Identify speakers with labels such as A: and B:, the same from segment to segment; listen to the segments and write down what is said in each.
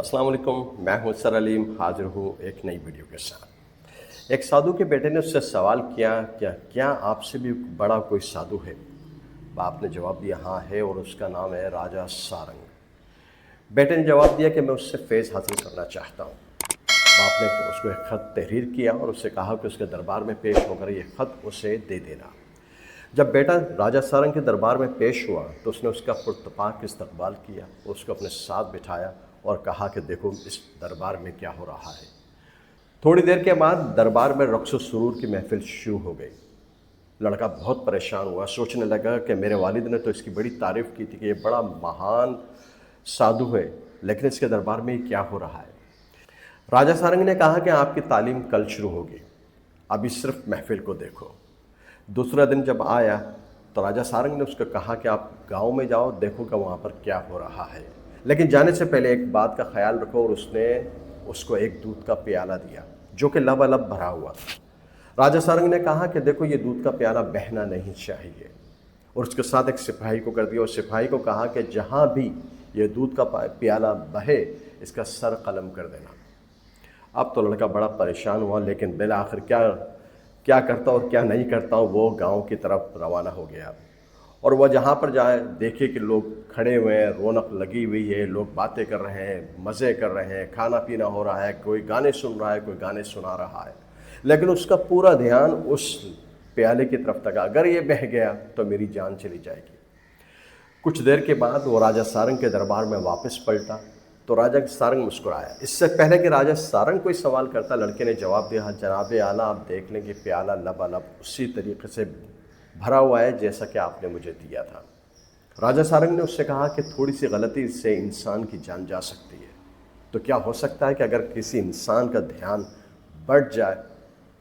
A: अस्सलाम वालेकुम, मैं हूं सर अलीम, हाजिर हूं एक नई वीडियो के साथ। एक साधु के बेटे ने उससे सवाल किया, क्या आपसे भी बड़ा कोई साधु है? बाप ने जवाब दिया, हाँ है, और उसका नाम है राजा सारंग। बेटे ने जवाब दिया कि मैं उससे फैज़ हासिल करना चाहता हूँ। बाप ने उसको एक ख़त तहरीर किया और उससे कहा कि उसके दरबार में पेश होकर ये ख़त उसे दे देना। जब बेटा राजा सारंग के दरबार में पेश हुआ तो उसने उसका पुरतपाक इस्तकबाल किया, उसको अपने साथ बिठाया और कहा कि देखो इस दरबार में क्या हो रहा है। थोड़ी देर के बाद दरबार में रक़्स व सुरूर की महफिल शुरू हो गई। लड़का बहुत परेशान हुआ, सोचने लगा कि मेरे वालिद ने तो इसकी बड़ी तारीफ़ की थी कि ये बड़ा महान साधु है, लेकिन इसके दरबार में क्या हो रहा है। राजा सारंग ने कहा कि आपकी तालीम कल शुरू होगी, अभी सिर्फ महफिल को देखो। दूसरा दिन जब आया तो राजा सारंग ने उसको कहा कि आप गांव में जाओ, देखो कि वहाँ पर क्या हो रहा है, लेकिन जाने से पहले एक बात का ख्याल रखो। और उसने उसको एक दूध का प्याला दिया जो कि लबालब भरा हुआ था। राजा सारंग ने कहा कि देखो ये दूध का प्याला बहना नहीं चाहिए, और उसके साथ एक सिपाही को कर दिया और सिपाही को कहा कि जहाँ भी ये दूध का प्याला बहे इसका सर कलम कर देना। अब तो लड़का बड़ा परेशान हुआ, लेकिन बिल आखिर क्या करता और क्या नहीं करता, वो गांव की तरफ रवाना हो गया। और वह जहाँ पर जाए देखे कि लोग खड़े हुए हैं, रौनक लगी हुई है, लोग बातें कर रहे हैं, मज़े कर रहे हैं, खाना पीना हो रहा है, कोई गाने सुन रहा है, कोई गाने सुना रहा है, लेकिन उसका पूरा ध्यान उस प्याले की तरफ था। अगर ये बह गया तो मेरी जान चली जाएगी। कुछ देर के बाद वो राजा सारंग के दरबार में वापस पलटा तो राजा सारंग मुस्कुराया। इससे पहले कि राजा सारंग कोई सवाल करता, लड़के ने जवाब दिया, जनाब आला आप देख लें कि प्याला लबालब उसी तरीके से भरा हुआ है जैसा कि आपने मुझे दिया था। राजा सारंग ने उससे कहा कि थोड़ी सी गलती से इंसान की जान जा सकती है, तो क्या हो सकता है कि अगर किसी इंसान का ध्यान बढ़ जाए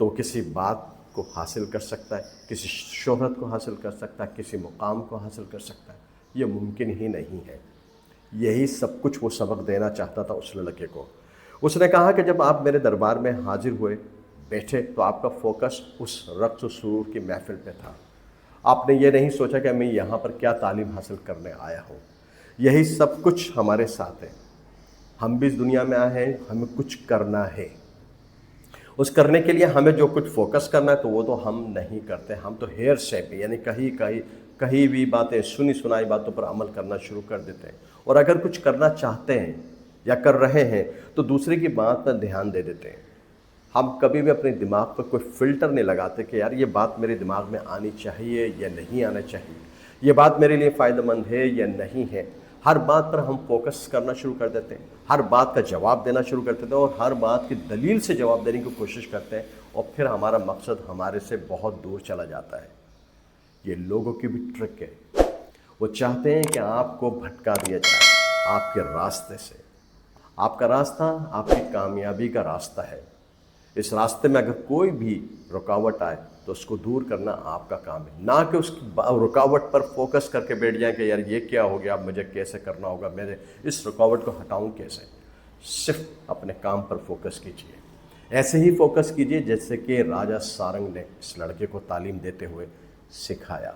A: तो किसी बात को हासिल कर सकता है, किसी शोहरत को हासिल कर सकता है, किसी मुकाम को हासिल कर सकता है। ये मुमकिन ही नहीं है। यही सब कुछ वो सबक देना चाहता था उस लड़के को। उसने कहा कि जब आप मेरे दरबार में हाजिर हुए, बैठे, तो आपका फोकस उस रक़्स व सुरूर की महफिल पे था। आपने ये नहीं सोचा कि मैं यहाँ पर क्या तालीम हासिल करने आया हूँ। यही सब कुछ हमारे साथ है। हम भी इस दुनिया में आए हैं, हमें कुछ करना है। उस करने के लिए हमें जो कुछ फोकस करना है तो वो तो हम नहीं करते। हम तो हेयर शेप, यानी कहीं भी बातें, सुनी सुनाई बातों पर अमल करना शुरू कर देते हैं। और अगर कुछ करना चाहते हैं या कर रहे हैं तो दूसरे की बात पर ध्यान दे देते हैं। हम कभी भी अपने दिमाग पर कोई फ़िल्टर नहीं लगाते कि यार ये बात मेरे दिमाग में आनी चाहिए या नहीं आना चाहिए, ये बात मेरे लिए फ़ायदेमंद है या नहीं है। हर बात पर हम फोकस करना शुरू कर देते हैं, हर बात का जवाब देना शुरू कर देते हैं और हर बात की दलील से जवाब देने की कोशिश करते हैं, और फिर हमारा मकसद हमारे से बहुत दूर चला जाता है। ये लोगों की भी ट्रिक है। वो चाहते हैं कि आपको भटका दिया जाए आपके रास्ते से। आपका रास्ता आपकी कामयाबी का रास्ता है। इस रास्ते में अगर कोई भी रुकावट आए तो उसको दूर करना आपका काम है, ना कि उस रुकावट पर फोकस करके बैठ जाए कि यार ये क्या हो गया, अब मुझे कैसे करना होगा, मेरे इस रुकावट को हटाऊं कैसे। सिर्फ अपने काम पर फोकस कीजिए। ऐसे ही फोकस कीजिए जैसे कि राजा सारंग ने इस लड़के को तालीम देते हुए सिखाया।